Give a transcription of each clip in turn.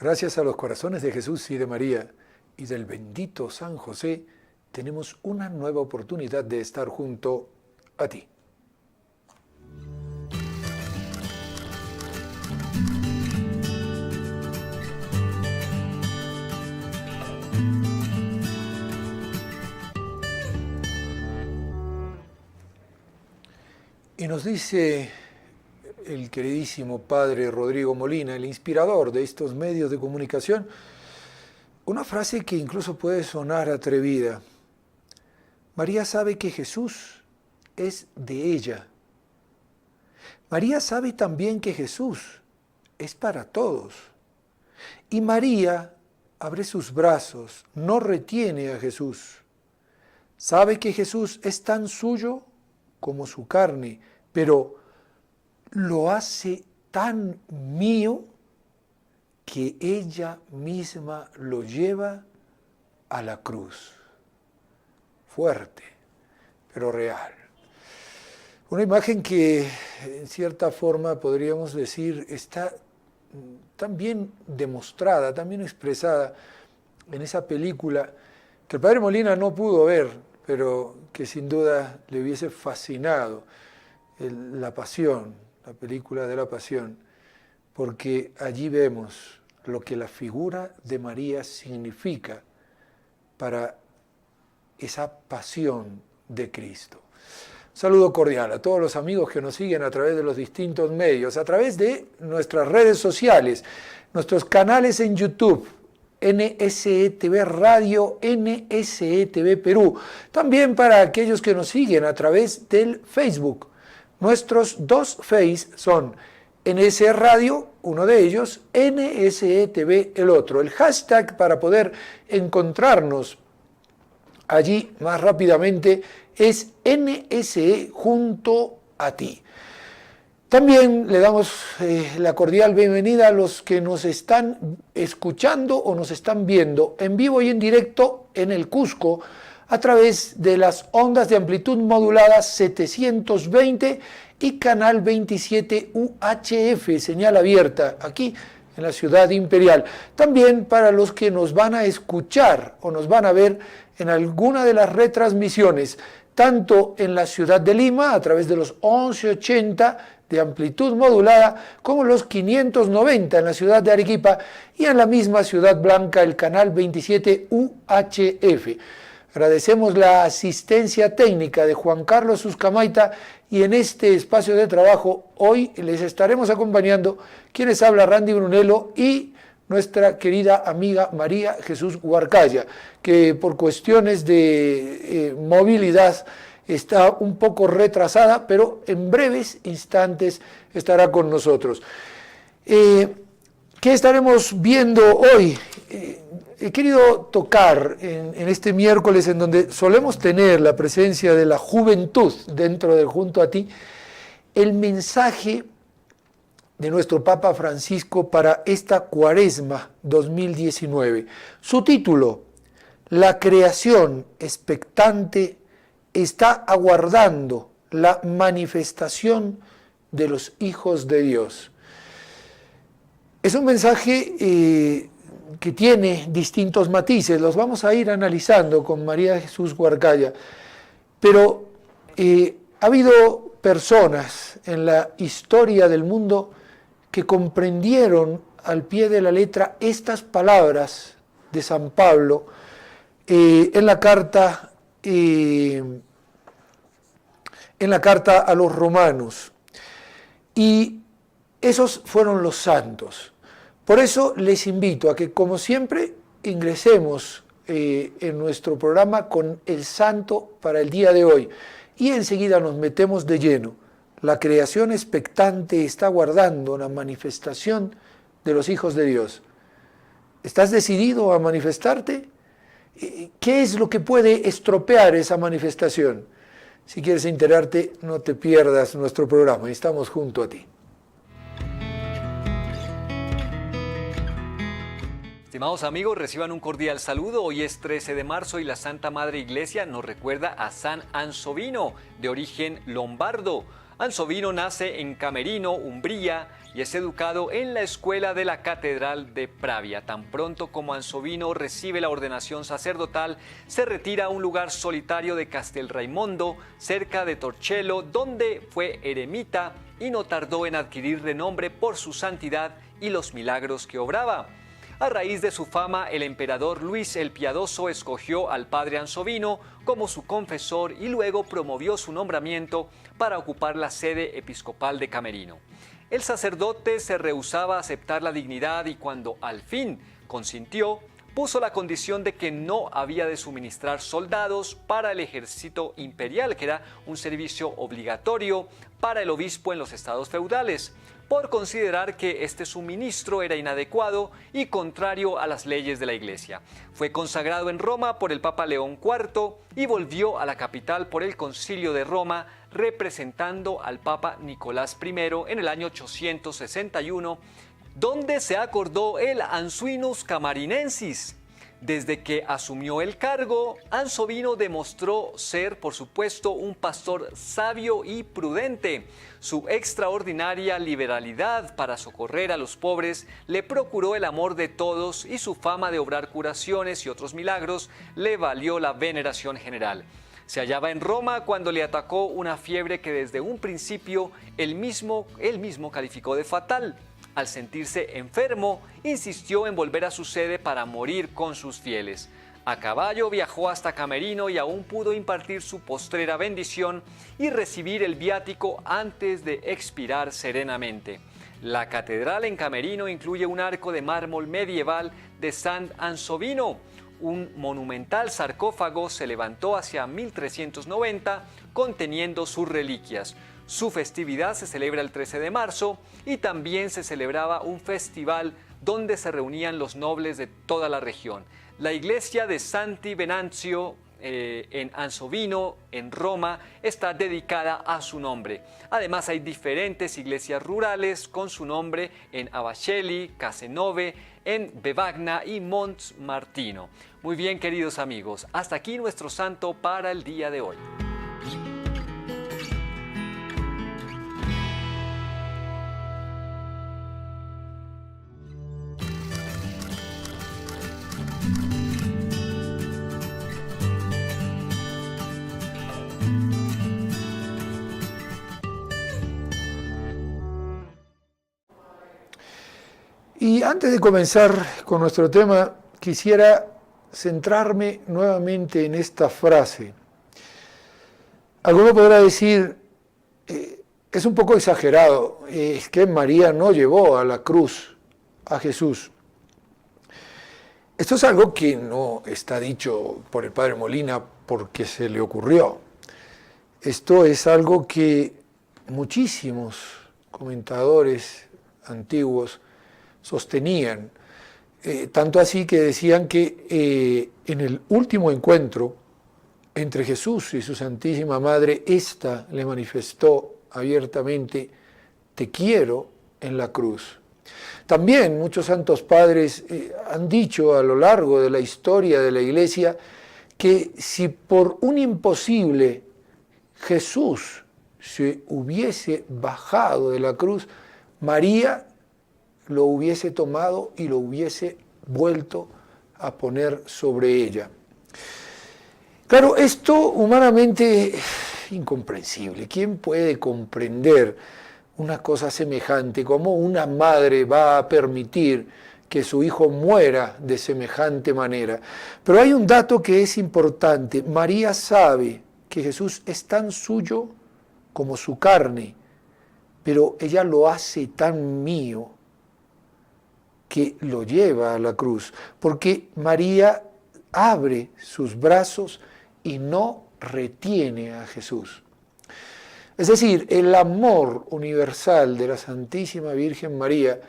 Gracias a los corazones de Jesús y de María y del bendito San José, tenemos una nueva oportunidad de estar junto a ti. Y nos dice el queridísimo padre Rodrigo Molina, el inspirador de estos medios de comunicación, una frase que incluso puede sonar atrevida. María sabe que Jesús es de ella. María sabe también que Jesús es para todos. Y María abre sus brazos, no retiene a Jesús. Sabe que Jesús es tan suyo como su carne, pero lo hace tan mío que ella misma lo lleva a la cruz. Fuerte, pero real. Una imagen que en cierta forma podríamos decir está tan bien demostrada, tan bien expresada en esa película que el padre Molina no pudo ver, pero que sin duda le hubiese fascinado, La Pasión, la película de la Pasión, porque allí vemos lo que la figura de María significa para esa pasión de Cristo. Un saludo cordial a todos los amigos que nos siguen a través de los distintos medios, a través de nuestras redes sociales, nuestros canales en YouTube, NSE-TV Radio, NSE-TV Perú. También para aquellos que nos siguen a través del Facebook. Nuestros dos Face son NSE Radio, uno de ellos, NSE-TV el otro. El hashtag para poder encontrarnos allí más rápidamente es NSE junto a ti. También le damos la cordial bienvenida a los que nos están escuchando o nos están viendo en vivo y en directo en el Cusco a través de las ondas de amplitud modulada 720 y canal 27 UHF, señal abierta, aquí en la ciudad imperial. También para los que nos van a escuchar o nos van a ver en alguna de las retransmisiones, tanto en la ciudad de Lima a través de los 1180 de amplitud modulada, como los 590 en la ciudad de Arequipa y en la misma Ciudad Blanca el canal 27 UHF. Agradecemos la asistencia técnica de Juan Carlos Suscamaita y en este espacio de trabajo hoy les estaremos acompañando quienes habla Randy Brunello y nuestra querida amiga María Jesús Huarcaya, que por cuestiones de movilidad está un poco retrasada, pero en breves instantes estará con nosotros. ¿Qué estaremos viendo hoy? He querido tocar en este miércoles en donde solemos tener la presencia de la juventud dentro del Junto a Ti, el mensaje de nuestro Papa Francisco para esta Cuaresma 2019. Su título, La creación expectante está aguardando la manifestación de los hijos de Dios. Es un mensaje que tiene distintos matices, los vamos a ir analizando con María Jesús Huarcaya, pero ha habido personas en la historia del mundo que comprendieron al pie de la letra estas palabras de San Pablo en la carta a los romanos. Y esos fueron los santos. Por eso les invito a que, como siempre, ingresemos en nuestro programa con el santo para el día de hoy. Y enseguida nos metemos de lleno. La creación expectante está aguardando la manifestación de los hijos de Dios. ¿Estás decidido a manifestarte? ¿Qué es lo que puede estropear esa manifestación? Si quieres enterarte, no te pierdas nuestro programa. Estamos junto a ti. Estimados amigos, reciban un cordial saludo. Hoy es 13 de marzo y la Santa Madre Iglesia nos recuerda a San Ansovino, de origen lombardo. Ansovino nace en Camerino, Umbría, y es educado en la escuela de la Catedral de Pravia. Tan pronto como Ansovino recibe la ordenación sacerdotal, se retira a un lugar solitario de Castelraimondo, cerca de Torcello, donde fue eremita y no tardó en adquirir renombre por su santidad y los milagros que obraba. A raíz de su fama, el emperador Luis el Piadoso escogió al padre Ansovino como su confesor y luego promovió su nombramiento para ocupar la sede episcopal de Camerino. El sacerdote se rehusaba a aceptar la dignidad y cuando al fin consintió, puso la condición de que no había de suministrar soldados para el ejército imperial, que era un servicio obligatorio para el obispo en los estados feudales, por considerar que este suministro era inadecuado y contrario a las leyes de la Iglesia. Fue consagrado en Roma por el Papa León IV y volvió a la capital por el Concilio de Roma, representando al Papa Nicolás I en el año 861, donde se acordó el Ansuinus Camarinensis. Desde que asumió el cargo, Ansovino demostró ser, por supuesto, un pastor sabio y prudente. Su extraordinaria liberalidad para socorrer a los pobres le procuró el amor de todos y su fama de obrar curaciones y otros milagros le valió la veneración general. Se hallaba en Roma cuando le atacó una fiebre que desde un principio él mismo calificó de fatal. Al sentirse enfermo, insistió en volver a su sede para morir con sus fieles. A caballo viajó hasta Camerino y aún pudo impartir su postrera bendición y recibir el viático antes de expirar serenamente. La catedral en Camerino incluye un arco de mármol medieval de Sant Ansovino. Un monumental sarcófago se levantó hacia 1390 conteniendo sus reliquias. Su festividad se celebra el 13 de marzo y también se celebraba un festival donde se reunían los nobles de toda la región. La iglesia de Santi Venanzio en Ansovino, en Roma, está dedicada a su nombre. Además hay diferentes iglesias rurales con su nombre en Avacelli, Casenove, en Bevagna y Mons Martino. Muy bien, queridos amigos, hasta aquí nuestro santo para el día de hoy. Y antes de comenzar con nuestro tema, quisiera centrarme nuevamente en esta frase. Alguno podrá decir, es un poco exagerado, es que María no llevó a la cruz a Jesús. Esto es algo que no está dicho por el padre Molina porque se le ocurrió. Esto es algo que muchísimos comentadores antiguos sostenían, tanto así que decían que en el último encuentro entre Jesús y su Santísima Madre, ésta le manifestó abiertamente, te quiero en la cruz. También muchos santos padres han dicho a lo largo de la historia de la Iglesia que si por un imposible Jesús se hubiese bajado de la cruz, María lo hubiese tomado y lo hubiese vuelto a poner sobre ella. Claro, esto humanamente es incomprensible. ¿Quién puede comprender una cosa semejante? ¿Cómo una madre va a permitir que su hijo muera de semejante manera? Pero hay un dato que es importante. María sabe que Jesús es tan suyo como su carne, pero ella lo hace tan mío que lo lleva a la cruz, porque María abre sus brazos y no retiene a Jesús. Es decir, el amor universal de la Santísima Virgen María,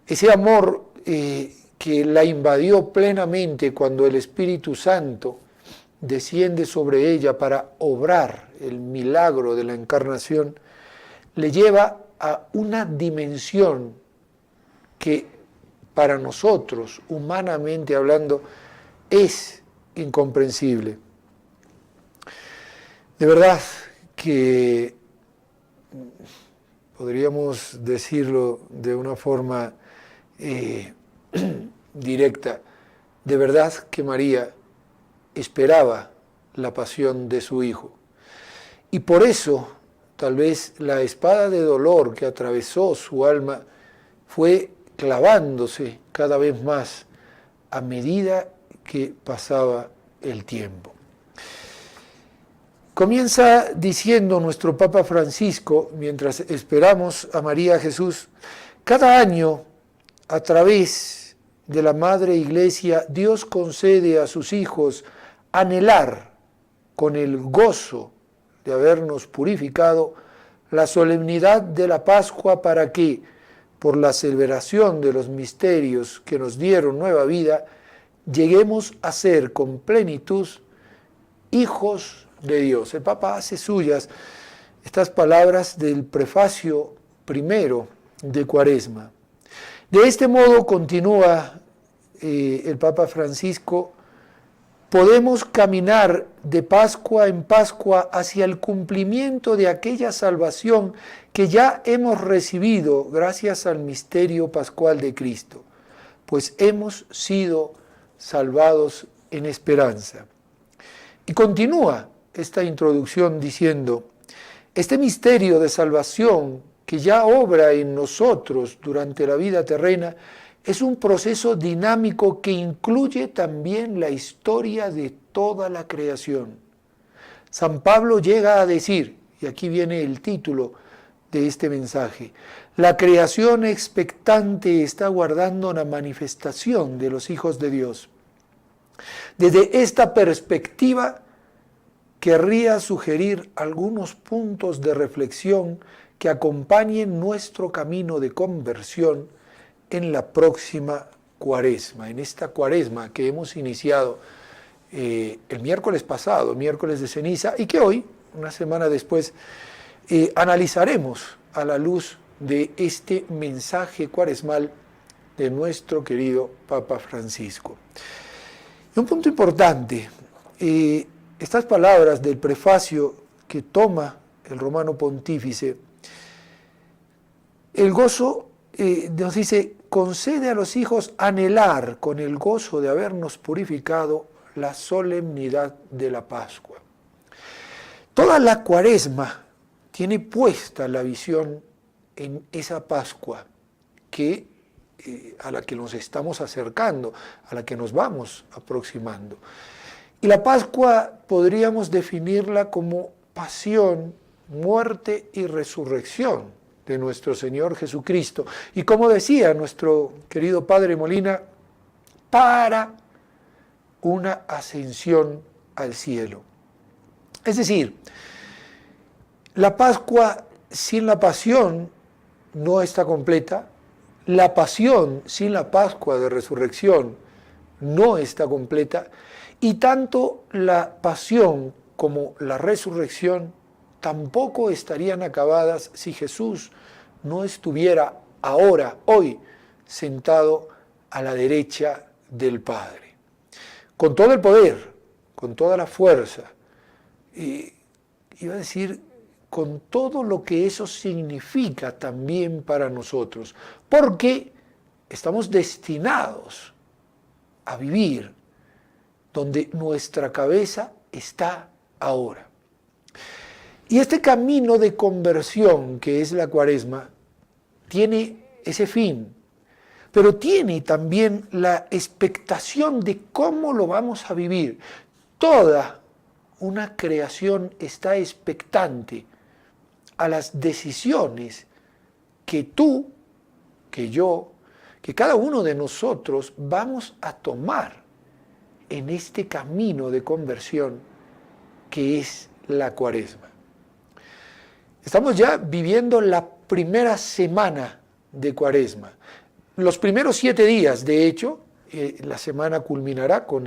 ese amor que la invadió plenamente cuando el Espíritu Santo desciende sobre ella para obrar el milagro de la encarnación, le lleva a una dimensión que para nosotros, humanamente hablando, es incomprensible. De verdad que podríamos decirlo de una forma directa, de verdad que María esperaba la pasión de su Hijo. Y por eso, tal vez la espada de dolor que atravesó su alma fue clavándose cada vez más a medida que pasaba el tiempo. Comienza diciendo nuestro Papa Francisco, mientras esperamos a María Jesús, cada año, a través de la Madre Iglesia, Dios concede a sus hijos anhelar con el gozo de habernos purificado la solemnidad de la Pascua para que, por la celebración de los misterios que nos dieron nueva vida, lleguemos a ser con plenitud hijos de Dios. El Papa hace suyas estas palabras del prefacio primero de Cuaresma. De este modo, continúa el Papa Francisco, podemos caminar de Pascua en Pascua hacia el cumplimiento de aquella salvación que ya hemos recibido gracias al misterio pascual de Cristo, pues hemos sido salvados en esperanza. Y continúa esta introducción diciendo, este misterio de salvación que ya obra en nosotros durante la vida terrena es un proceso dinámico que incluye también la historia de toda la creación. San Pablo llega a decir, y aquí viene el título de este mensaje, la creación expectante está guardando la manifestación de los hijos de Dios. Desde esta perspectiva, querría sugerir algunos puntos de reflexión que acompañen nuestro camino de conversión en la próxima Cuaresma, en esta Cuaresma que hemos iniciado el miércoles pasado, miércoles de ceniza, y que hoy, una semana después, analizaremos a la luz de este mensaje cuaresmal de nuestro querido Papa Francisco. Y un punto importante, estas palabras del prefacio que toma el Romano Pontífice, el gozo, nos dice, concede a los hijos anhelar con el gozo de habernos purificado la solemnidad de la Pascua. Toda la Cuaresma tiene puesta la visión en esa Pascua que, a la que nos estamos acercando, a la que nos vamos aproximando. Y la Pascua podríamos definirla como pasión, muerte y resurrección de nuestro Señor Jesucristo. Y como decía nuestro querido Padre Molina, para una ascensión al cielo. Es decir, la Pascua sin la pasión no está completa, la pasión sin la Pascua de resurrección no está completa, y tanto la pasión como la resurrección tampoco estarían acabadas si Jesús no estuviera ahora, hoy, sentado a la derecha del Padre. Con todo el poder, con toda la fuerza, iba a decir, con todo lo que eso significa también para nosotros, porque estamos destinados a vivir donde nuestra cabeza está ahora. Y este camino de conversión que es la Cuaresma tiene ese fin, pero tiene también la expectación de cómo lo vamos a vivir. Toda una creación está expectante a las decisiones que tú, que yo, que cada uno de nosotros vamos a tomar en este camino de conversión que es la Cuaresma. Estamos ya viviendo la primera semana de Cuaresma. Los primeros 7 días, de hecho, la semana culminará con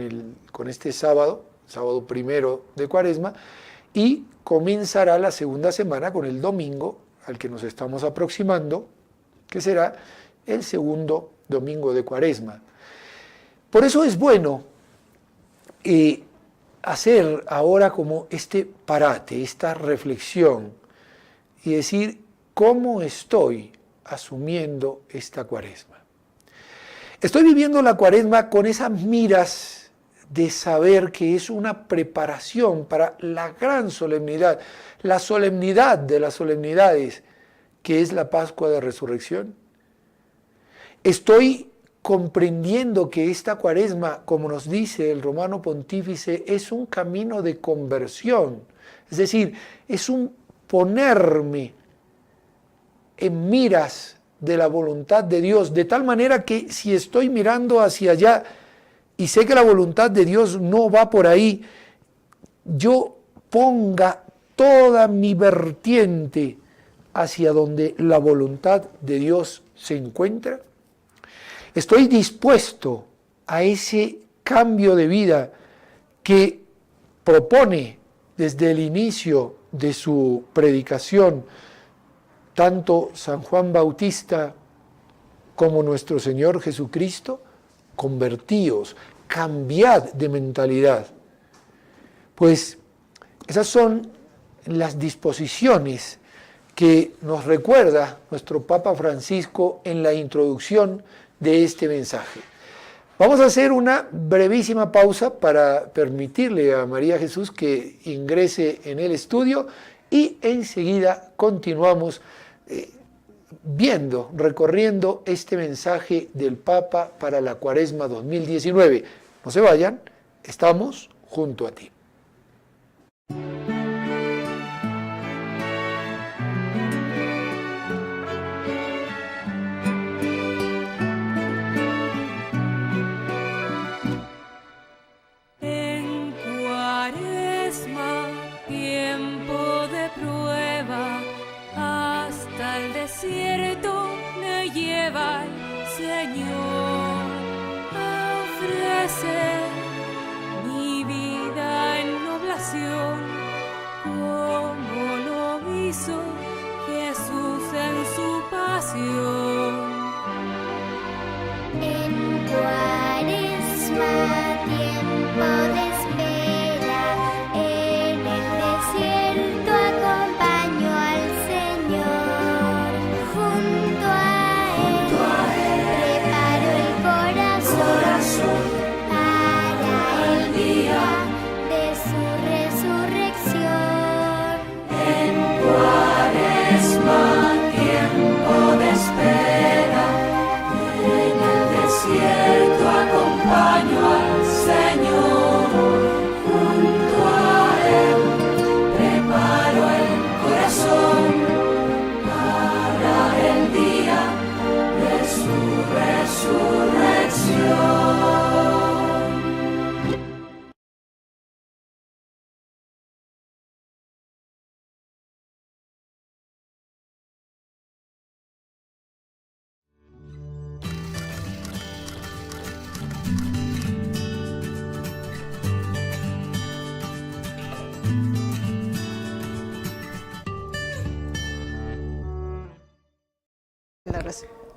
este sábado primero de Cuaresma, y comenzará la segunda semana con el domingo al que nos estamos aproximando, que será el segundo domingo de Cuaresma. Por eso es bueno hacer ahora como este parate, esta reflexión, y decir cómo estoy asumiendo esta cuaresma. Estoy viviendo la cuaresma con esas miras de saber que es una preparación para la gran solemnidad, la solemnidad de las solemnidades, que es la Pascua de Resurrección. Estoy comprendiendo que esta cuaresma, como nos dice el Romano Pontífice, es un camino de conversión, es decir, es un ponerme en miras de la voluntad de Dios, de tal manera que si estoy mirando hacia allá y sé que la voluntad de Dios no va por ahí, yo ponga toda mi vertiente hacia donde la voluntad de Dios se encuentra. Estoy dispuesto a ese cambio de vida que propone desde el inicio de su predicación tanto San Juan Bautista como nuestro Señor Jesucristo. Convertíos, cambiad de mentalidad. Pues esas son las disposiciones que nos recuerda nuestro Papa Francisco en la introducción de este mensaje. Vamos a hacer una brevísima pausa para permitirle a María Jesús que ingrese en el estudio y enseguida continuamos recorriendo este mensaje del Papa para la Cuaresma 2019. No se vayan, estamos junto a ti. Desierto me lleva el Señor a ofrecer mi vida en oblación, como lo hizo Jesús en su pasión. En Cuaresma, tiempo de espera, en el desierto acompaño al Señor. Junto a Él preparo el corazón para el día de su resurrección. En Cuaresma, tiempo de espera, en el desierto acompaño al Señor. Junto a Él preparo el corazón para el día de su resurrección.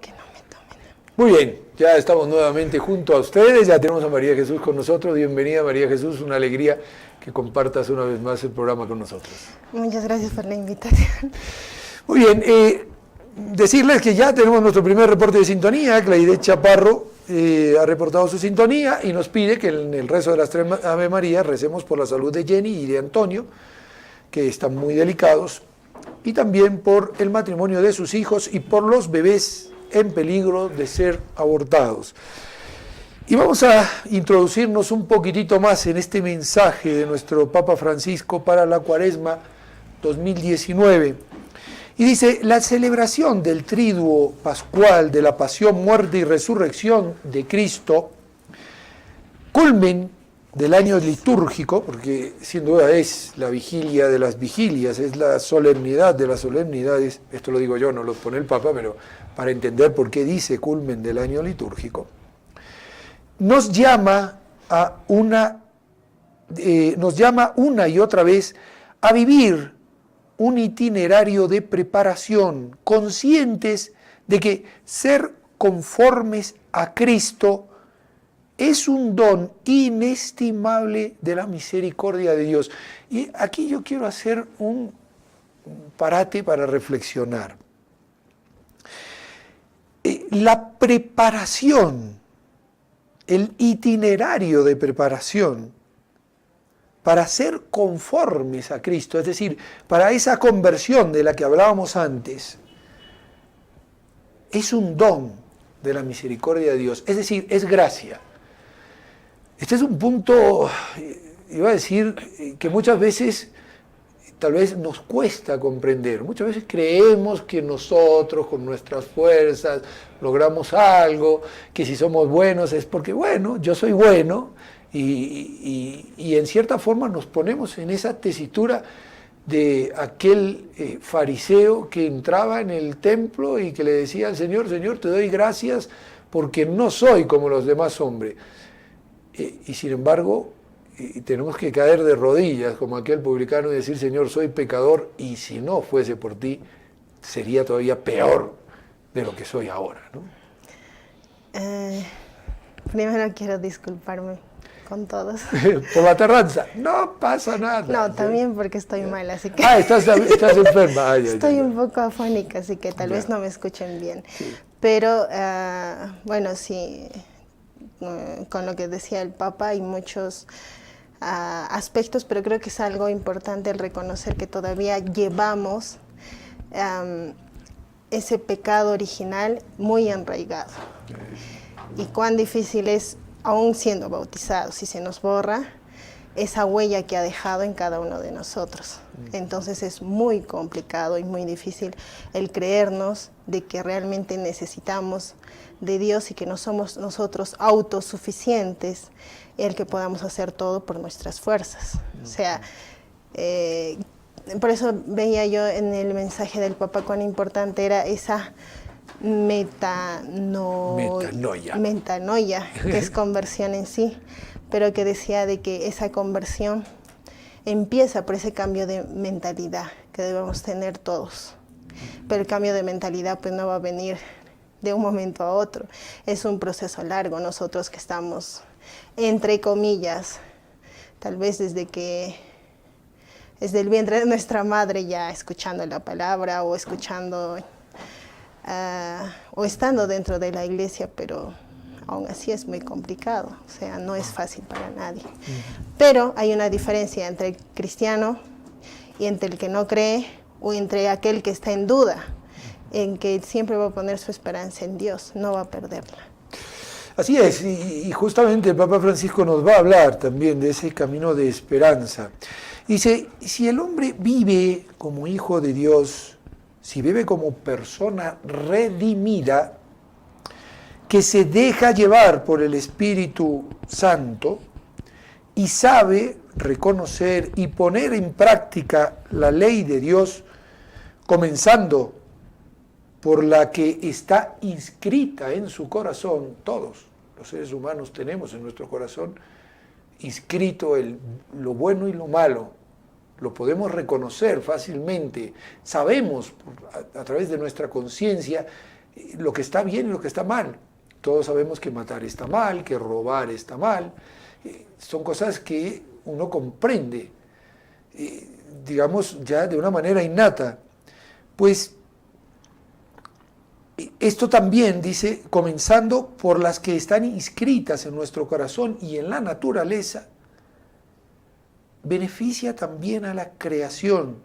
Que no me tomen. Muy bien, ya estamos nuevamente junto a ustedes, ya tenemos a María Jesús con nosotros. Bienvenida María Jesús, una alegría que compartas una vez más el programa con nosotros. Muchas gracias por la invitación. Muy bien, decirles que ya tenemos nuestro primer reporte de sintonía. Claide Chaparro ha reportado su sintonía y nos pide que en el rezo de las 3 Ave María recemos por la salud de Jenny y de Antonio, que están muy delicados, y también por el matrimonio de sus hijos y por los bebés en peligro de ser abortados. Y vamos a introducirnos un poquitito más en este mensaje de nuestro Papa Francisco para la Cuaresma 2019. Y dice: la celebración del triduo pascual de la pasión, muerte y resurrección de Cristo, culmen del año litúrgico, porque sin duda es la vigilia de las vigilias, es la solemnidad de las solemnidades, esto lo digo yo, no lo pone el Papa, pero para entender por qué dice culmen del año litúrgico, nos llama una y otra vez a vivir un itinerario de preparación, conscientes de que ser conformes a Cristo es un don inestimable de la misericordia de Dios. Y aquí yo quiero hacer parate para reflexionar. La preparación, el itinerario de preparación para ser conformes a Cristo, es decir, para esa conversión de la que hablábamos antes, es un don de la misericordia de Dios, es decir, es gracia. Este es un punto, iba a decir, que muchas veces tal vez nos cuesta comprender. Muchas veces creemos que nosotros con nuestras fuerzas logramos algo, que si somos buenos es porque, bueno, yo soy bueno, y en cierta forma nos ponemos en esa tesitura de aquel fariseo que entraba en el templo y que le decía al Señor, Señor, te doy gracias porque no soy como los demás hombres. Y sin embargo, tenemos que caer de rodillas como aquel publicano y decir, Señor, soy pecador, y si no fuese por ti, sería todavía peor de lo que soy ahora, ¿no? Primero quiero disculparme con todos. Por la tardanza. No pasa nada. No, también porque estoy mal, así que... estás enferma. Estoy un poco afónica, así que tal vez no me escuchen bien. Sí. Pero, bueno, sí, con lo que decía el Papa hay muchos aspectos, pero creo que es algo importante el reconocer que todavía llevamos ese pecado original muy enraigado. Y cuán difícil es, aún siendo bautizados, si se nos borra esa huella que ha dejado en cada uno de nosotros. Entonces es muy complicado y muy difícil el creernos de que realmente necesitamos de Dios y que no somos nosotros autosuficientes, el que podamos hacer todo por nuestras fuerzas. O sea, por eso veía yo en el mensaje del Papa cuán importante era esa metanoia, que es conversión en sí, pero que decía de que esa conversión empieza por ese cambio de mentalidad que debemos tener todos. Pero el cambio de mentalidad pues no va a venir de un momento a otro, es un proceso largo. Nosotros que estamos, entre comillas, tal vez desde el vientre de nuestra madre ya escuchando la palabra o escuchando o estando dentro de la iglesia, pero aún así es muy complicado, o sea, no es fácil para nadie. Pero hay una diferencia entre el cristiano y entre el que no cree, o entre aquel que está en duda, en que siempre va a poner su esperanza en Dios, no va a perderla. Así es, y justamente el Papa Francisco nos va a hablar también de ese camino de esperanza. Dice, si el hombre vive como hijo de Dios, si vive como persona redimida, que se deja llevar por el Espíritu Santo y sabe reconocer y poner en práctica la ley de Dios, comenzando por la que está inscrita en su corazón. Todos los seres humanos tenemos en nuestro corazón inscrito lo bueno y lo malo. Lo podemos reconocer fácilmente, sabemos a través de nuestra conciencia lo que está bien y lo que está mal. Todos sabemos que matar está mal, que robar está mal. Son cosas que uno comprende, digamos, ya de una manera innata. Pues esto también, dice, comenzando por las que están inscritas en nuestro corazón y en la naturaleza, beneficia también a la creación,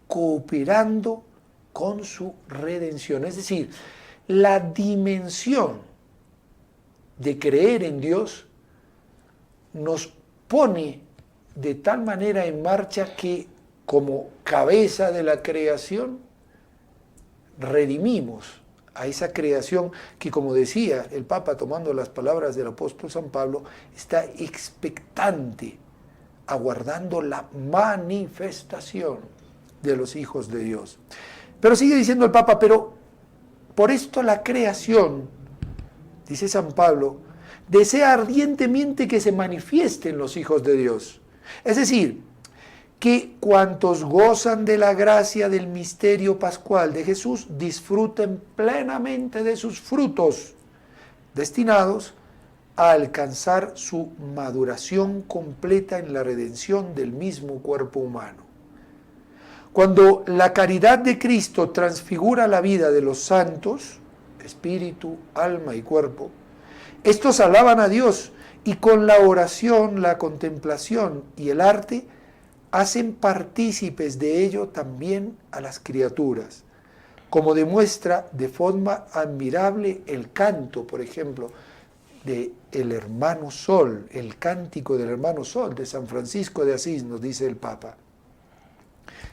cooperando con su redención. Es decir, la dimensión de creer en Dios nos pone de tal manera en marcha que, como cabeza de la creación, redimimos a esa creación que, como decía el Papa tomando las palabras del apóstol San Pablo, está expectante, aguardando la manifestación de los hijos de Dios. Pero sigue diciendo el Papa, pero por esto la creación, dice San Pablo, desea ardientemente que se manifiesten los hijos de Dios. Es decir, que cuantos gozan de la gracia del misterio pascual de Jesús disfruten plenamente de sus frutos, destinados a alcanzar su maduración completa en la redención del mismo cuerpo humano. Cuando la caridad de Cristo transfigura la vida de los santos, espíritu, alma y cuerpo, estos alaban a Dios y con la oración, la contemplación y el arte hacen partícipes de ello también a las criaturas, como demuestra de forma admirable el canto, por ejemplo, de el hermano Sol, el cántico del hermano Sol de San Francisco de Asís, nos dice el Papa.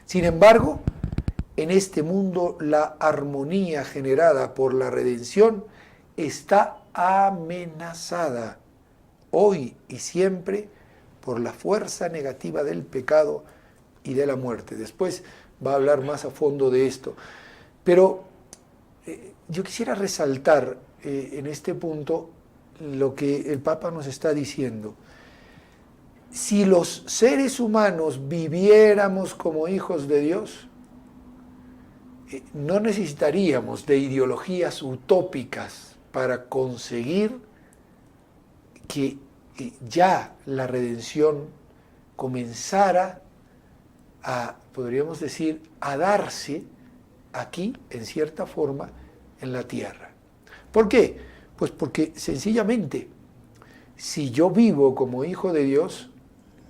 Sin embargo, en este mundo la armonía generada por la redención está amenazada hoy y siempre por la fuerza negativa del pecado y de la muerte. Después va a hablar más a fondo de esto. Pero yo quisiera resaltar en este punto lo que el Papa nos está diciendo. Si los seres humanos viviéramos como hijos de Dios, no necesitaríamos de ideologías utópicas para conseguir que ya la redención comenzara a, podríamos decir, a darse aquí, en cierta forma, en la tierra. ¿Por qué? Pues porque sencillamente, si yo vivo como hijo de Dios,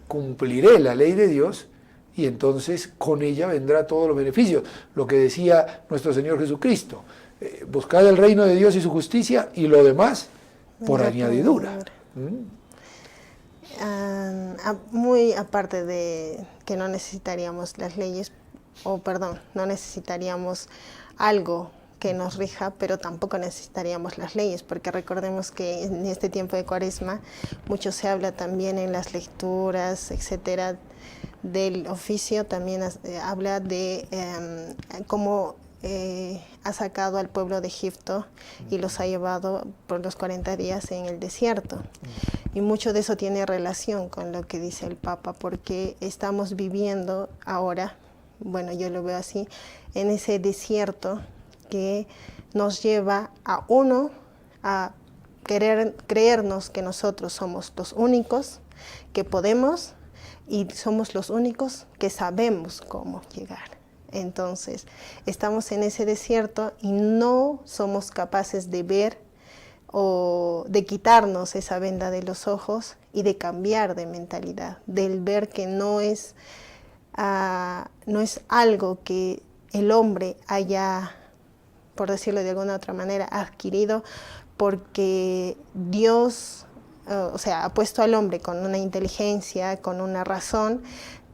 cumpliré la ley de Dios y entonces con ella vendrá todos los beneficios. Lo que decía nuestro Señor Jesucristo, buscad el reino de Dios y su justicia y lo demás por añadidura. Muy aparte de que no necesitaríamos las leyes, no necesitaríamos algo que nos rija, pero tampoco necesitaríamos las leyes, porque recordemos que en este tiempo de Cuaresma mucho se habla también en las lecturas, etcétera, del oficio, también habla de cómo ha sacado al pueblo de Egipto y los ha llevado por los 40 días en el desierto. Y mucho de eso tiene relación con lo que dice el Papa, porque estamos viviendo ahora, bueno, yo lo veo así, en ese desierto que nos lleva a uno a creernos que nosotros somos los únicos que podemos y somos los únicos que sabemos cómo llegar. Entonces, estamos en ese desierto y no somos capaces de ver o de quitarnos esa venda de los ojos y de cambiar de mentalidad, del ver que no es algo que el hombre haya, por decirlo de alguna otra manera, adquirido porque Dios, ha puesto al hombre con una inteligencia, con una razón,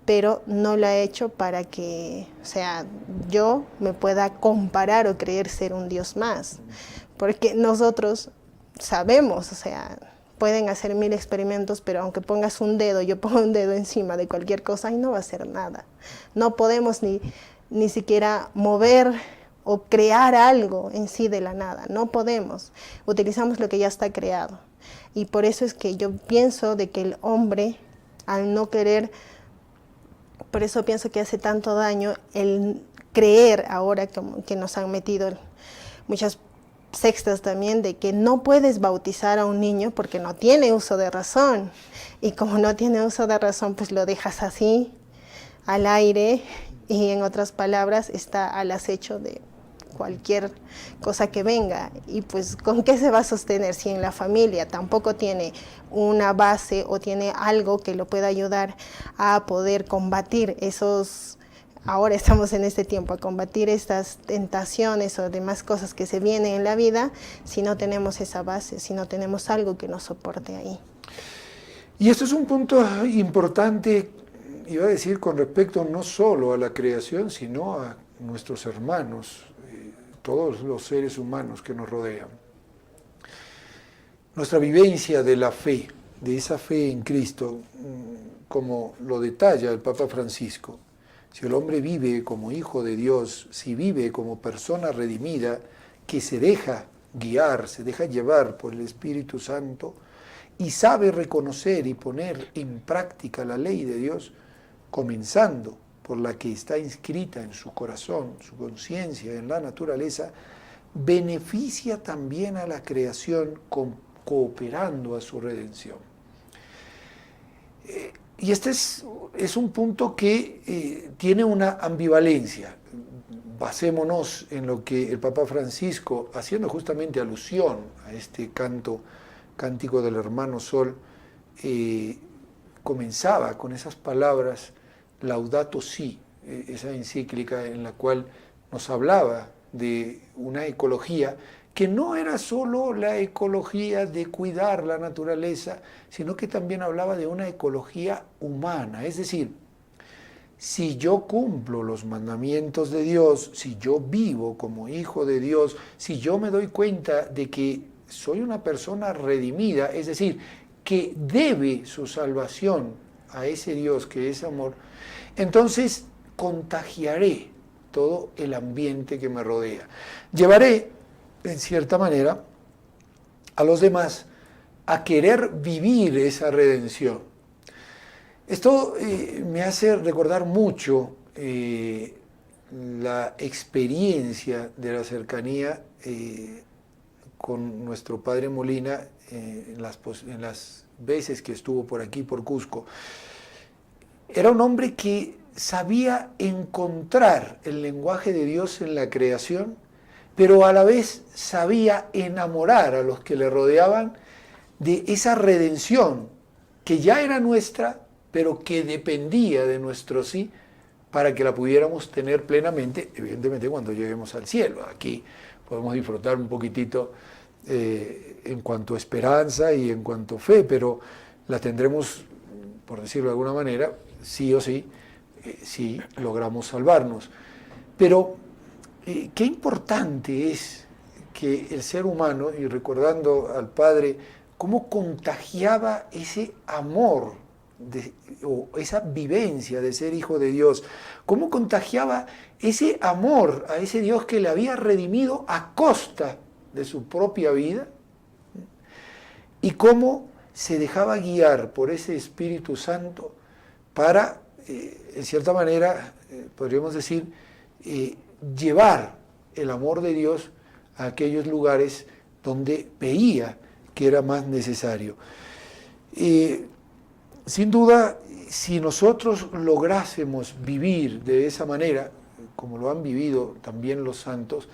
pero no lo ha hecho para que, yo me pueda comparar o creer ser un Dios más. Porque nosotros sabemos, pueden hacer 1000 experimentos, pero aunque pongas un dedo, yo pongo un dedo encima de cualquier cosa y no va a hacer nada. No podemos ni siquiera mover o crear algo en sí de la nada, no podemos. Utilizamos lo que ya está creado. Y por eso es que yo pienso de que el hombre, al no querer, por eso pienso que hace tanto daño el creer ahora que nos han metido muchas sectas también, de que no puedes bautizar a un niño porque no tiene uso de razón. Y como no tiene uso de razón, pues lo dejas así, al aire, y en otras palabras, está al acecho de cualquier cosa que venga. Y pues, ¿con qué se va a sostener si en la familia tampoco tiene una base o tiene algo que lo pueda ayudar a poder combatir ahora estamos en este tiempo, a combatir estas tentaciones o demás cosas que se vienen en la vida, si no tenemos esa base, si no tenemos algo que nos soporte ahí? Y esto es un punto importante, iba a decir, con respecto no solo a la creación, sino a nuestros hermanos, todos los seres humanos que nos rodean. Nuestra vivencia de la fe, de esa fe en Cristo, como lo detalla el Papa Francisco, si el hombre vive como hijo de Dios, si vive como persona redimida, que se deja guiar, se deja llevar por el Espíritu Santo y sabe reconocer y poner en práctica la ley de Dios, comenzando por la que está inscrita en su corazón, su conciencia, en la naturaleza, beneficia también a la creación cooperando a su redención. Y este es un punto que tiene una ambivalencia. Basémonos en lo que el Papa Francisco, haciendo justamente alusión a este cántico del hermano Sol, comenzaba con esas palabras, Laudato Si, esa encíclica en la cual nos hablaba de una ecología que no era solo la ecología de cuidar la naturaleza, sino que también hablaba de una ecología humana. Es decir, si yo cumplo los mandamientos de Dios, si yo vivo como hijo de Dios, si yo me doy cuenta de que soy una persona redimida, es decir, que debe su salvación a ese Dios que es amor, entonces contagiaré todo el ambiente que me rodea. Llevaré, en cierta manera, a los demás a querer vivir esa redención. Esto me hace recordar mucho la experiencia de la cercanía con nuestro padre Molina en las veces que estuvo por aquí, por Cusco. Era un hombre que sabía encontrar el lenguaje de Dios en la creación, pero a la vez sabía enamorar a los que le rodeaban de esa redención que ya era nuestra, pero que dependía de nuestro sí para que la pudiéramos tener plenamente, evidentemente cuando lleguemos al cielo. Aquí podemos disfrutar un poquitito en cuanto a esperanza y en cuanto a fe, pero la tendremos, por decirlo de alguna manera, sí o sí, si logramos salvarnos. Pero qué importante es que el ser humano, y recordando al Padre, cómo contagiaba ese amor o esa vivencia de ser hijo de Dios, cómo contagiaba ese amor a ese Dios que le había redimido a costa de su propia vida, y cómo se dejaba guiar por ese Espíritu Santo para, en cierta manera, podríamos decir, llevar el amor de Dios a aquellos lugares donde veía que era más necesario. Sin duda, si nosotros lográsemos vivir de esa manera, como lo han vivido también los santos,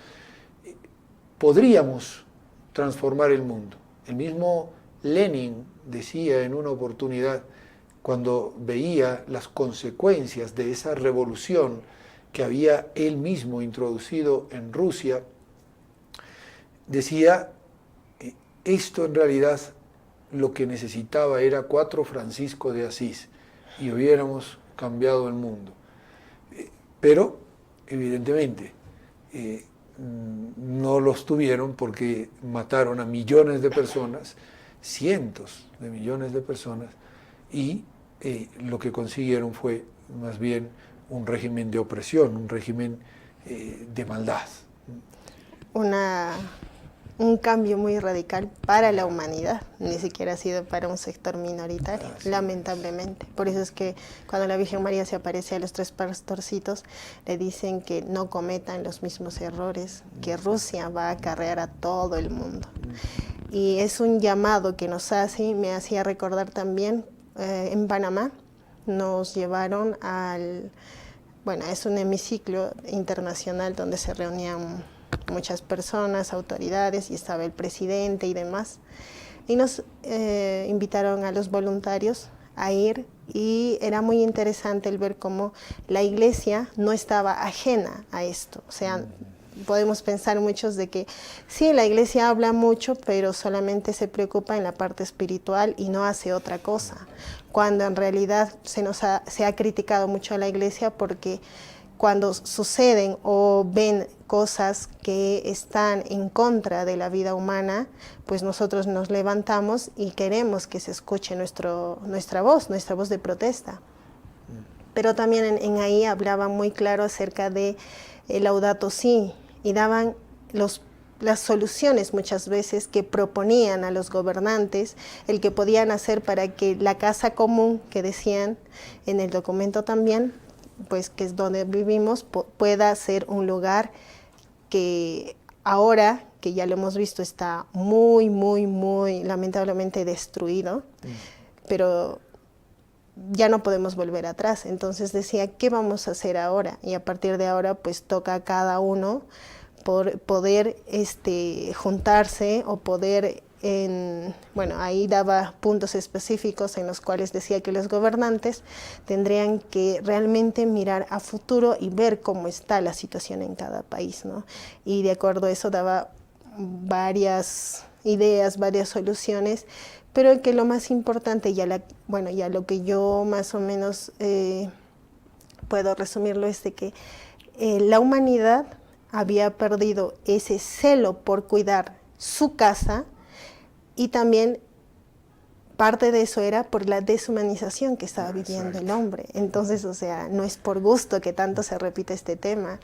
podríamos transformar el mundo. El mismo Lenin decía en una oportunidad, cuando veía las consecuencias de esa revolución que había él mismo introducido en Rusia, decía, esto en realidad lo que necesitaba era 4 Franciscos de Asís y hubiéramos cambiado el mundo. Pero, evidentemente, no los tuvieron porque mataron a millones de personas, cientos de millones de personas, y lo que consiguieron fue más bien un régimen de opresión, un régimen de maldad. Un cambio muy radical para la humanidad, ni siquiera ha sido para un sector minoritario, lamentablemente. Por eso es que cuando la Virgen María se aparece a los 3 pastorcitos, le dicen que no cometan los mismos errores, que Rusia va a acarrear a todo el mundo. Y es un llamado que nos hace, me hacía recordar también, en Panamá nos llevaron es un hemiciclo internacional donde se reunían muchas personas, autoridades, y estaba el presidente y demás. Y nos invitaron a los voluntarios a ir, y era muy interesante el ver cómo la iglesia no estaba ajena a esto. O sea, podemos pensar muchos de que sí, la iglesia habla mucho, pero solamente se preocupa en la parte espiritual y no hace otra cosa. Cuando en realidad se ha criticado mucho a la iglesia porque cuando suceden o ven cosas que están en contra de la vida humana, pues nosotros nos levantamos y queremos que se escuche nuestra voz de protesta. Pero también en ahí hablaba muy claro acerca de el Laudato Si, y daban las soluciones muchas veces que proponían a los gobernantes, el que podían hacer para que la casa común, que decían en el documento también, pues que es donde vivimos, pueda ser un lugar que ahora, que ya lo hemos visto, está muy, muy, muy lamentablemente destruido, pero ya no podemos volver atrás. Entonces decía, ¿qué vamos a hacer ahora? Y a partir de ahora pues toca a cada uno por poder juntarse o poder, bueno, ahí daba puntos específicos en los cuales decía que los gobernantes tendrían que realmente mirar a futuro y ver cómo está la situación en cada país, ¿no? Y de acuerdo a eso daba varias ideas, varias soluciones, pero que lo más importante, ya lo que yo más o menos puedo resumirlo, es de que la humanidad había perdido ese celo por cuidar su casa, y también parte de eso era por la deshumanización que estaba viviendo el hombre. Entonces, o sea, no es por gusto que tanto se repite este tema.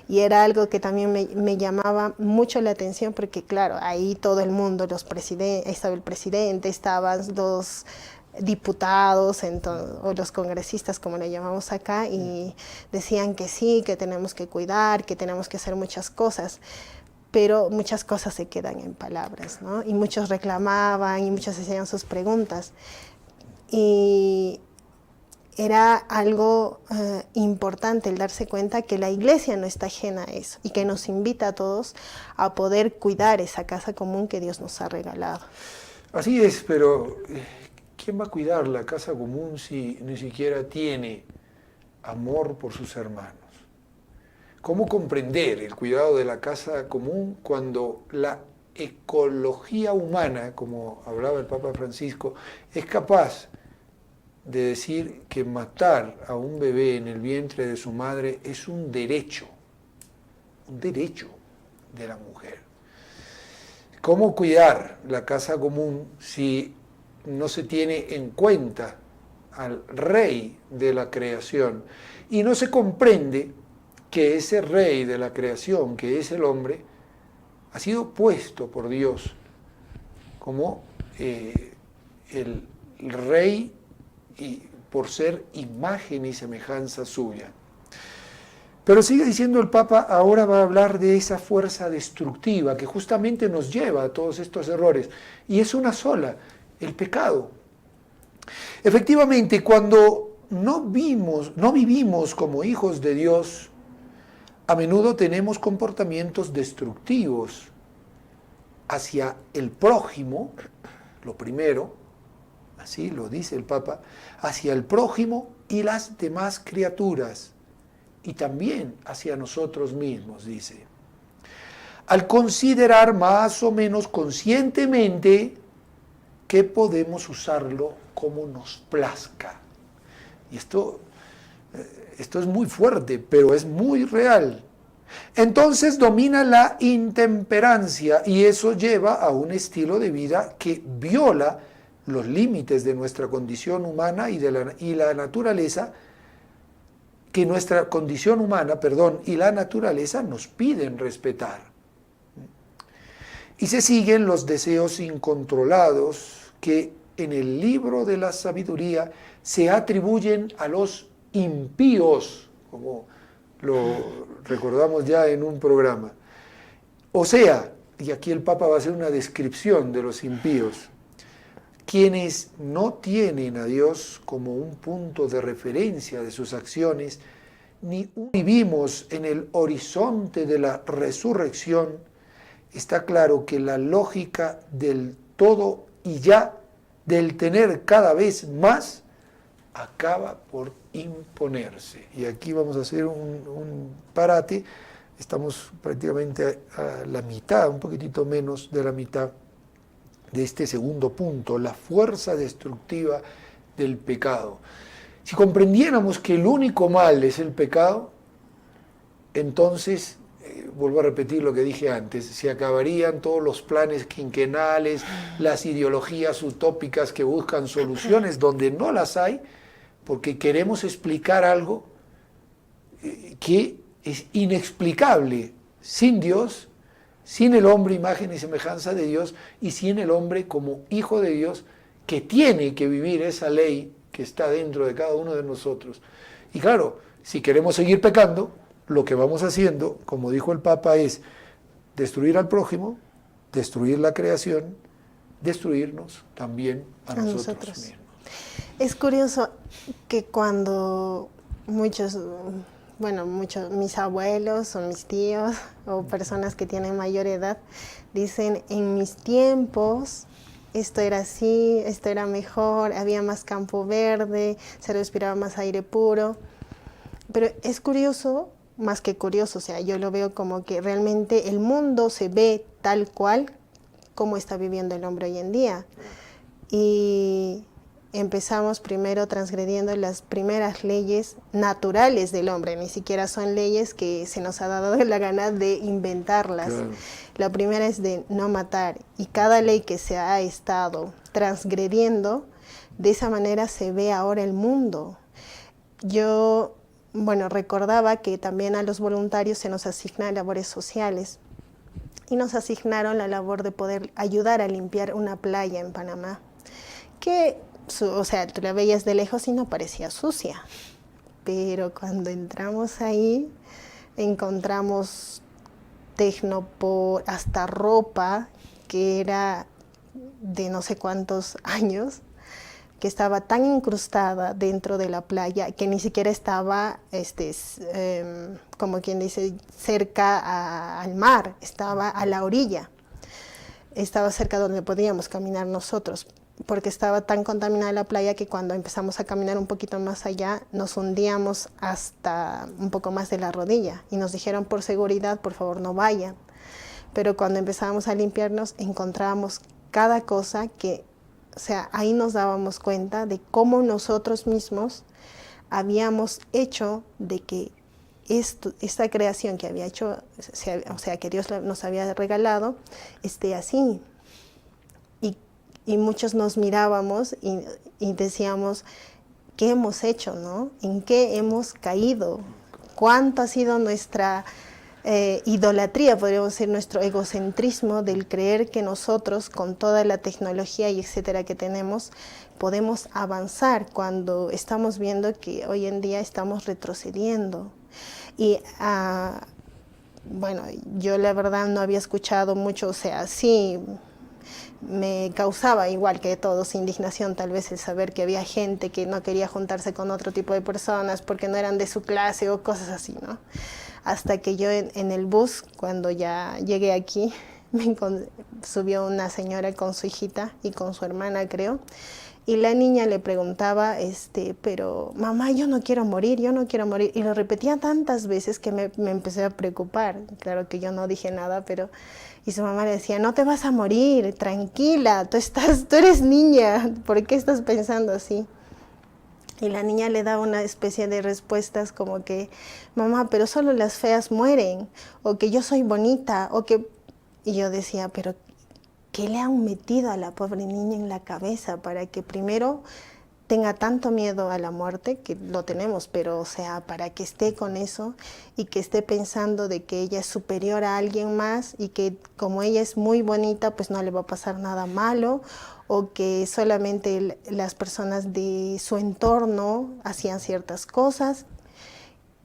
Y era algo que también me llamaba mucho la atención, porque claro, ahí todo el mundo, estaba el presidente, estaban los diputados o los congresistas, como le llamamos acá, y decían que sí, que tenemos que cuidar, que tenemos que hacer muchas cosas, pero muchas cosas se quedan en palabras, ¿no? Y muchos reclamaban y muchos hacían sus preguntas, y era algo importante el darse cuenta que la iglesia no está ajena a eso y que nos invita a todos a poder cuidar esa casa común que Dios nos ha regalado. Así es, pero ¿quién va a cuidar la casa común si ni siquiera tiene amor por sus hermanos? ¿Cómo comprender el cuidado de la casa común cuando la ecología humana, como hablaba el Papa Francisco, es capaz de decir que matar a un bebé en el vientre de su madre es un derecho de la mujer? ¿Cómo cuidar la casa común si no se tiene en cuenta al rey de la creación y no se comprende que ese rey de la creación, que es el hombre, ha sido puesto por Dios como el rey, y por ser imagen y semejanza suya? Pero sigue diciendo el Papa, ahora va a hablar de esa fuerza destructiva que justamente nos lleva a todos estos errores, y es una sola: el pecado. Efectivamente, cuando no vivimos como hijos de Dios, a menudo tenemos comportamientos destructivos hacia el prójimo, lo primero, así lo dice el Papa, hacia el prójimo y las demás criaturas, y también hacia nosotros mismos, dice. Al considerar más o menos conscientemente que podemos usarlo como nos plazca. Y esto es muy fuerte, pero es muy real. Entonces domina la intemperancia, y eso lleva a un estilo de vida que viola los límites de nuestra condición humana y la naturaleza, que nuestra condición humana, y la naturaleza nos piden respetar. Y se siguen los deseos incontrolados que en el libro de la sabiduría se atribuyen a los impíos, como lo recordamos ya en un programa. O sea, y aquí el Papa va a hacer una descripción de los impíos, quienes no tienen a Dios como un punto de referencia de sus acciones, ni vivimos en el horizonte de la resurrección. Está claro que la lógica del todo y ya, del tener cada vez más, acaba por imponerse. Y aquí vamos a hacer un parate. Estamos prácticamente a la mitad, un poquitito menos de la mitad de este segundo punto, la fuerza destructiva del pecado. Si comprendiéramos que el único mal es el pecado, entonces, vuelvo a repetir lo que dije antes, se acabarían todos los planes quinquenales, las ideologías utópicas que buscan soluciones donde no las hay, porque queremos explicar algo que es inexplicable sin Dios, sin el hombre, imagen y semejanza de Dios, y sin el hombre como hijo de Dios, que tiene que vivir esa ley que está dentro de cada uno de nosotros. Y claro, si queremos seguir pecando, lo que vamos haciendo, como dijo el Papa, es destruir al prójimo, destruir la creación, destruirnos también a nosotros mismos. Es curioso que cuando mis abuelos o mis tíos o personas que tienen mayor edad dicen, en mis tiempos esto era así, esto era mejor, había más campo verde, se respiraba más aire puro. Pero es curioso, más que curioso, o sea, yo lo veo como que realmente el mundo se ve tal cual como está viviendo el hombre hoy en día. Y empezamos primero transgrediendo las primeras leyes naturales del hombre, ni siquiera son leyes que se nos ha dado la gana de inventarlas. Claro. La primera es de no matar, y cada ley que se ha estado transgrediendo, de esa manera se ve ahora el mundo. Yo, recordaba que también a los voluntarios se nos asignan labores sociales, y nos asignaron la labor de poder ayudar a limpiar una playa en Panamá, que tú la veías de lejos y no parecía sucia, pero cuando entramos ahí encontramos hasta ropa que era de no sé cuántos años, que estaba tan incrustada dentro de la playa que ni siquiera estaba, como quien dice, cerca al mar, estaba a la orilla, estaba cerca donde podíamos caminar nosotros, porque estaba tan contaminada la playa que cuando empezamos a caminar un poquito más allá, nos hundíamos hasta un poco más de la rodilla, y nos dijeron por seguridad, por favor no vayan. Pero cuando empezábamos a limpiarnos, encontrábamos cada cosa que, ahí nos dábamos cuenta de cómo nosotros mismos habíamos hecho de que esta creación que había hecho, que Dios nos había regalado, esté así. Y muchos nos mirábamos y decíamos, ¿qué hemos hecho, no? ¿En qué hemos caído? ¿Cuánto ha sido nuestra idolatría, podríamos decir, nuestro egocentrismo del creer que nosotros, con toda la tecnología y etcétera que tenemos, podemos avanzar cuando estamos viendo que hoy en día estamos retrocediendo? Y yo la verdad no había escuchado mucho, sí, me causaba, igual que todos, indignación tal vez el saber que había gente que no quería juntarse con otro tipo de personas porque no eran de su clase o cosas así, ¿no? Hasta que yo en el bus, cuando ya llegué aquí, subió una señora con su hijita y con su hermana, creo, y la niña le preguntaba, pero mamá, yo no quiero morir, y lo repetía tantas veces que me empecé a preocupar. Claro que yo no dije nada, y su mamá le decía, no te vas a morir, tranquila, tú eres niña, ¿por qué estás pensando así? Y la niña le daba una especie de respuestas como que, mamá, pero solo las feas mueren, o que yo soy bonita, Y yo decía, pero ¿qué le han metido a la pobre niña en la cabeza para que primero tenga tanto miedo a la muerte, que lo tenemos, pero para que esté con eso y que esté pensando de que ella es superior a alguien más y que como ella es muy bonita, pues no le va a pasar nada malo, o que solamente las personas de su entorno hacían ciertas cosas?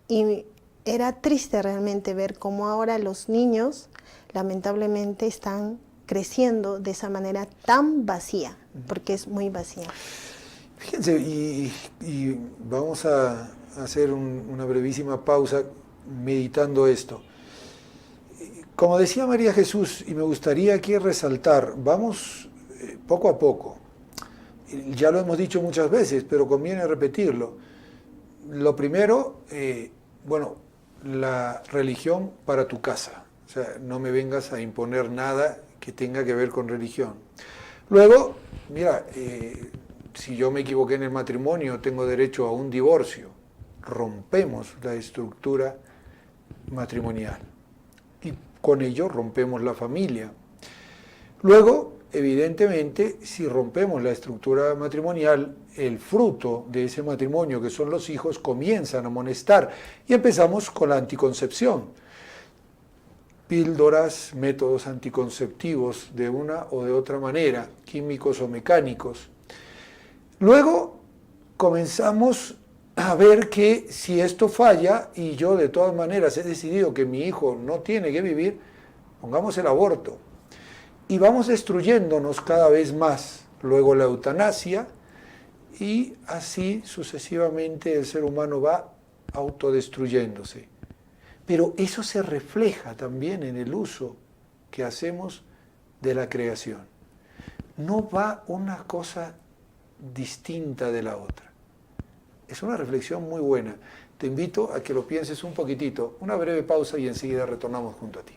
Y era triste realmente ver cómo ahora los niños lamentablemente están creciendo de esa manera tan vacía, porque es muy vacía. Fíjense, y vamos a hacer una brevísima pausa meditando esto. Como decía María Jesús, y me gustaría aquí resaltar, vamos poco a poco. Ya lo hemos dicho muchas veces, pero conviene repetirlo. Lo primero, la religión para tu casa. O sea, no me vengas a imponer nada que tenga que ver con religión. Luego, mira, si yo me equivoqué en el matrimonio, tengo derecho a un divorcio. Rompemos la estructura matrimonial y con ello rompemos la familia. Luego, evidentemente, si rompemos la estructura matrimonial, el fruto de ese matrimonio, que son los hijos, comienzan a molestar y empezamos con la anticoncepción. Píldoras, métodos anticonceptivos de una o de otra manera, químicos o mecánicos. Luego comenzamos a ver que si esto falla y yo de todas maneras he decidido que mi hijo no tiene que vivir, pongamos el aborto. Y vamos destruyéndonos cada vez más. Luego la eutanasia y así sucesivamente el ser humano va autodestruyéndose. Pero eso se refleja también en el uso que hacemos de la creación. No va una cosa distinta de la otra. Es una reflexión muy buena. Te invito a que lo pienses un poquitito. Una breve pausa y enseguida retornamos junto a ti.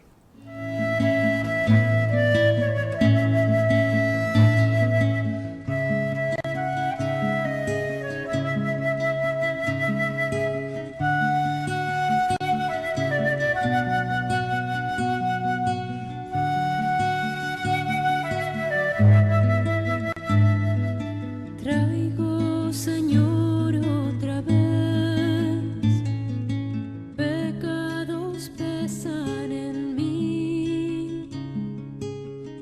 Traigo, Señor, otra vez, pecados pesan en mí,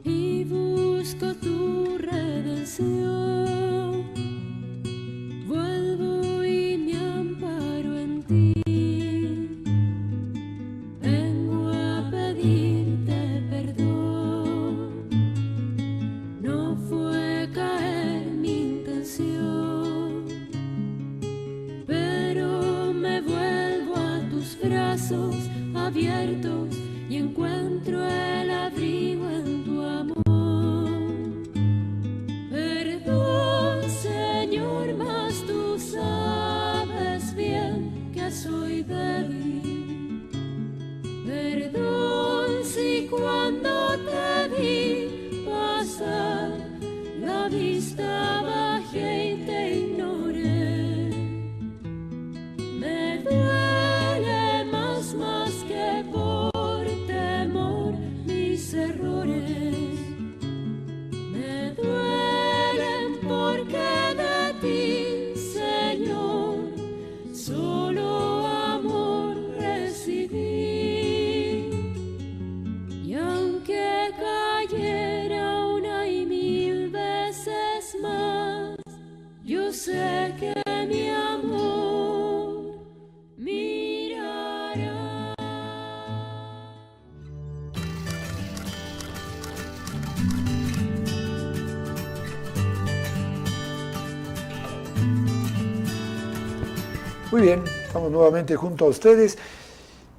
y busco tu redención. Vuelvo y me amparo en ti. Vengo a pedirte perdón. No fue caer mi intención, pero me vuelvo a tus brazos abiertos y encuentro el abrigo en tu amor. Perdón, Señor, mas tú sabes bien que soy débil. Perdón si cuando te vi pasar la vista bajé y te ignoré. Me duele más que por temor mis errores. Me duelen porque de ti, Señor, solo amor recibí. Y aunque cayera una y mil veces más, yo sé que mi amor mirará. Muy bien, estamos nuevamente junto a ustedes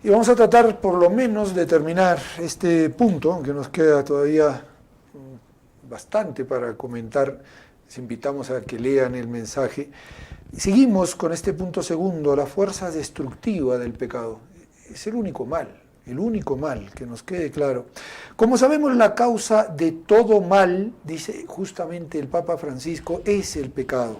y vamos a tratar por lo menos de terminar este punto, aunque nos queda todavía bastante para comentar. Les invitamos a que lean el mensaje. Seguimos con este punto segundo, la fuerza destructiva del pecado. Es el único mal, que nos quede claro. Como sabemos, la causa de todo mal, dice justamente el Papa Francisco, es el pecado,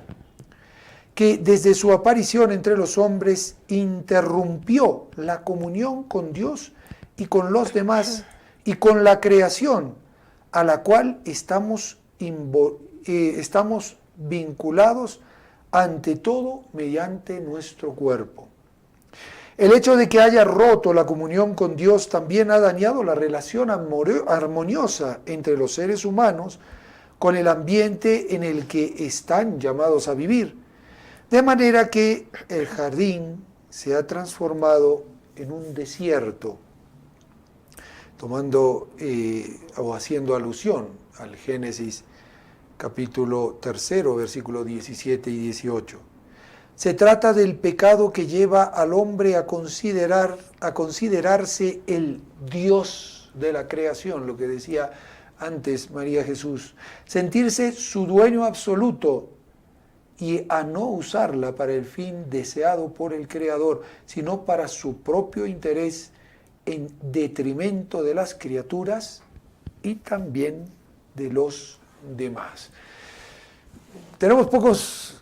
que desde su aparición entre los hombres interrumpió la comunión con Dios y con los demás y con la creación, a la cual estamos vinculados ante todo mediante nuestro cuerpo. El hecho de que haya roto la comunión con Dios también ha dañado la relación armoniosa entre los seres humanos con el ambiente en el que están llamados a vivir. De manera que el jardín se ha transformado en un desierto, tomando o haciendo alusión al Génesis capítulo 3, versículos 17 y 18. Se trata del pecado que lleva al hombre a considerarse el Dios de la creación, lo que decía antes María Jesús, sentirse su dueño absoluto y a no usarla para el fin deseado por el Creador, sino para su propio interés en detrimento de las criaturas y también de los demás. Tenemos pocos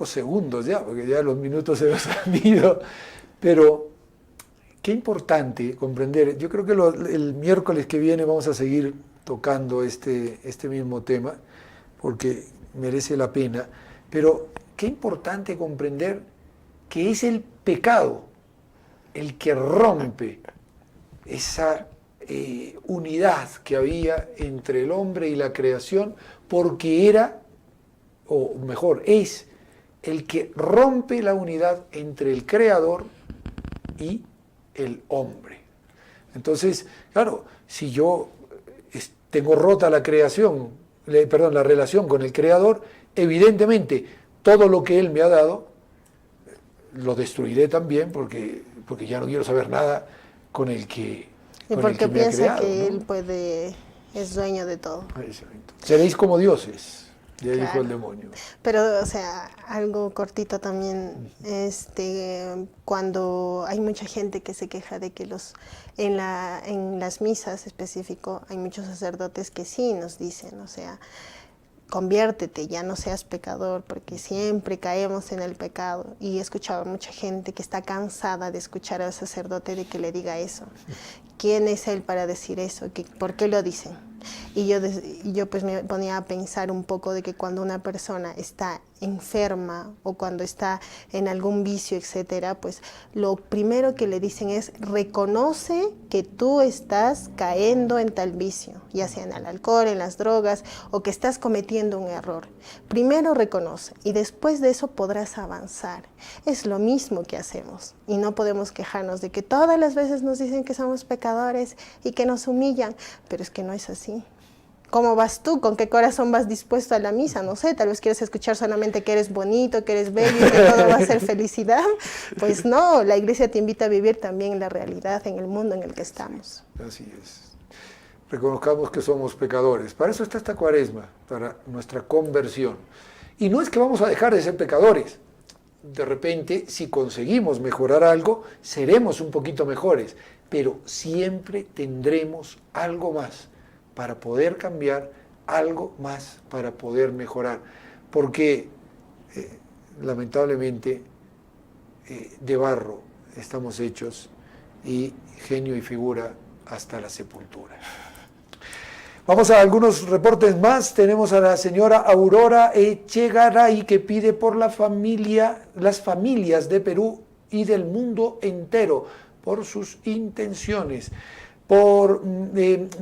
segundos ya, porque ya los minutos se nos han ido, pero qué importante comprender. Yo creo que el miércoles que viene vamos a seguir tocando este mismo tema, porque merece la pena, pero qué importante comprender que es el pecado el que rompe esa unidad que había entre el hombre y la creación, porque es el que rompe la unidad entre el Creador y el hombre. Entonces, claro, si yo tengo rota la relación con el Creador, evidentemente todo lo que Él me ha dado, lo destruiré también porque ya no quiero saber nada con el que, Y con el porque que me ha piensa creado, que ¿no? Él es dueño de todo. Exacto. Seréis como dioses, ya dijo Claro. el demonio. Pero, o sea, algo cortito también, cuando hay mucha gente que se queja de que en las misas específico hay muchos sacerdotes que sí nos dicen, o sea, conviértete, ya no seas pecador, porque siempre caemos en el pecado. Y he escuchado a mucha gente que está cansada de escuchar al sacerdote de que le diga eso. ¿Quién es él para decir eso? ¿Por qué lo dicen? Y yo pues me ponía a pensar un poco de que cuando una persona está enferma o cuando está en algún vicio, etcétera, pues lo primero que le dicen es reconoce que tú estás cayendo en tal vicio, ya sea en el alcohol, en las drogas o que estás cometiendo un error. Primero reconoce y después de eso podrás avanzar. Es lo mismo que hacemos y no podemos quejarnos de que todas las veces nos dicen que somos pecadores y que nos humillan, pero es que no es así. ¿Cómo vas tú? ¿Con qué corazón vas dispuesto a la misa? No sé, tal vez quieres escuchar solamente que eres bonito, que eres bello y que todo va a ser felicidad. Pues no, la iglesia te invita a vivir también la realidad en el mundo en el que estamos. Así es. Reconozcamos que somos pecadores. Para eso está esta cuaresma, para nuestra conversión. Y no es que vamos a dejar de ser pecadores. De repente, si conseguimos mejorar algo, seremos un poquito mejores. Pero siempre tendremos algo más para poder cambiar, algo más para poder mejorar. Porque, lamentablemente, de barro estamos hechos y genio y figura hasta la sepultura. Vamos a algunos reportes más. Tenemos a la señora Aurora Echegaray que pide por las familias de Perú y del mundo entero, por sus intenciones.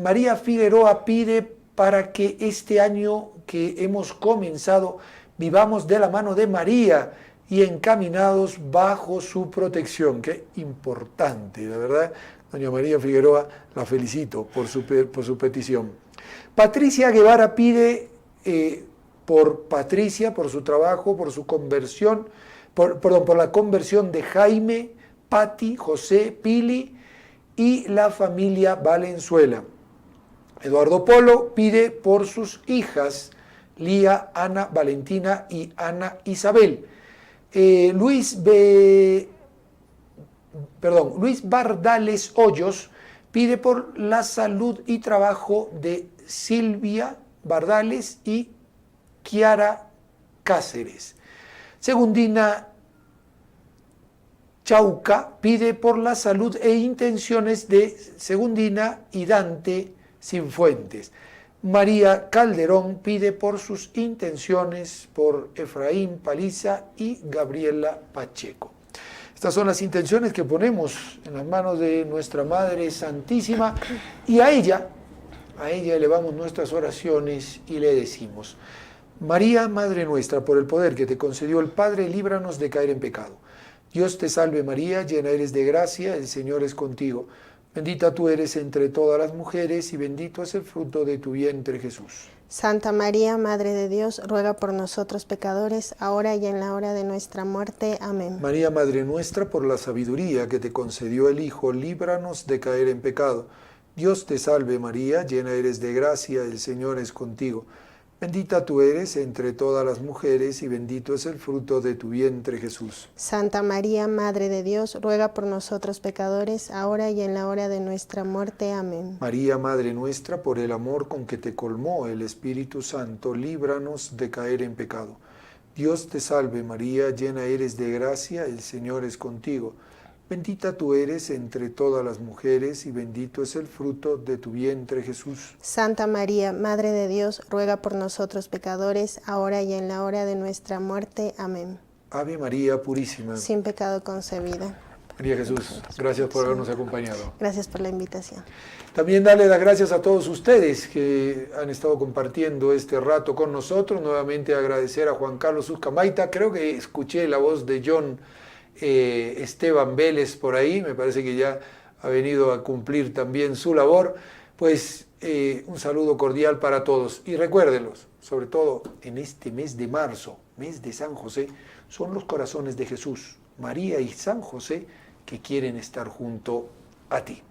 María Figueroa pide para que este año que hemos comenzado vivamos de la mano de María y encaminados bajo su protección. Qué importante, de verdad. Doña María Figueroa, la felicito por su petición. Patricia Guevara pide por Patricia, por su trabajo, por su conversión, por la conversión de Jaime, Pati, José, Pili y la familia Valenzuela. Eduardo Polo pide por sus hijas, Lía, Ana, Valentina y Ana Isabel. Luis Bardales Hoyos pide por la salud y trabajo de Silvia Bardales y Kiara Cáceres. Segundina Chauca pide por la salud e intenciones de Segundina y Dante Sinfuentes. María Calderón pide por sus intenciones por Efraín Paliza y Gabriela Pacheco. Estas son las intenciones que ponemos en las manos de nuestra Madre Santísima y a ella elevamos nuestras oraciones y le decimos: María, Madre nuestra, por el poder que te concedió el Padre, líbranos de caer en pecado. Dios te salve María, llena eres de gracia, el Señor es contigo. Bendita tú eres entre todas las mujeres y bendito es el fruto de tu vientre Jesús. Santa María, Madre de Dios, ruega por nosotros pecadores, ahora y en la hora de nuestra muerte. Amén. María, Madre nuestra, por la sabiduría que te concedió el Hijo, líbranos de caer en pecado. Dios te salve María, llena eres de gracia, el Señor es contigo. Bendita tú eres entre todas las mujeres y bendito es el fruto de tu vientre Jesús. Santa María, Madre de Dios, ruega por nosotros pecadores, ahora y en la hora de nuestra muerte. Amén. María, Madre nuestra, por el amor con que te colmó el Espíritu Santo, líbranos de caer en pecado. Dios te salve María, llena eres de gracia, el Señor es contigo. Bendita tú eres entre todas las mujeres y bendito es el fruto de tu vientre Jesús. Santa María, Madre de Dios, ruega por nosotros pecadores, ahora y en la hora de nuestra muerte. Amén. Ave María Purísima. Sin pecado concebida. María Jesús, gracias por habernos acompañado. Gracias por la invitación. También darle las gracias a todos ustedes que han estado compartiendo este rato con nosotros. Nuevamente agradecer a Juan Carlos Uzcamaita. Creo que escuché la voz de John Esteban Vélez por ahí, me parece que ya ha venido a cumplir también su labor. Pues un saludo cordial para todos y recuérdenlos, sobre todo en este mes de marzo, mes de San José, son los corazones de Jesús, María y San José, que quieren estar junto a ti.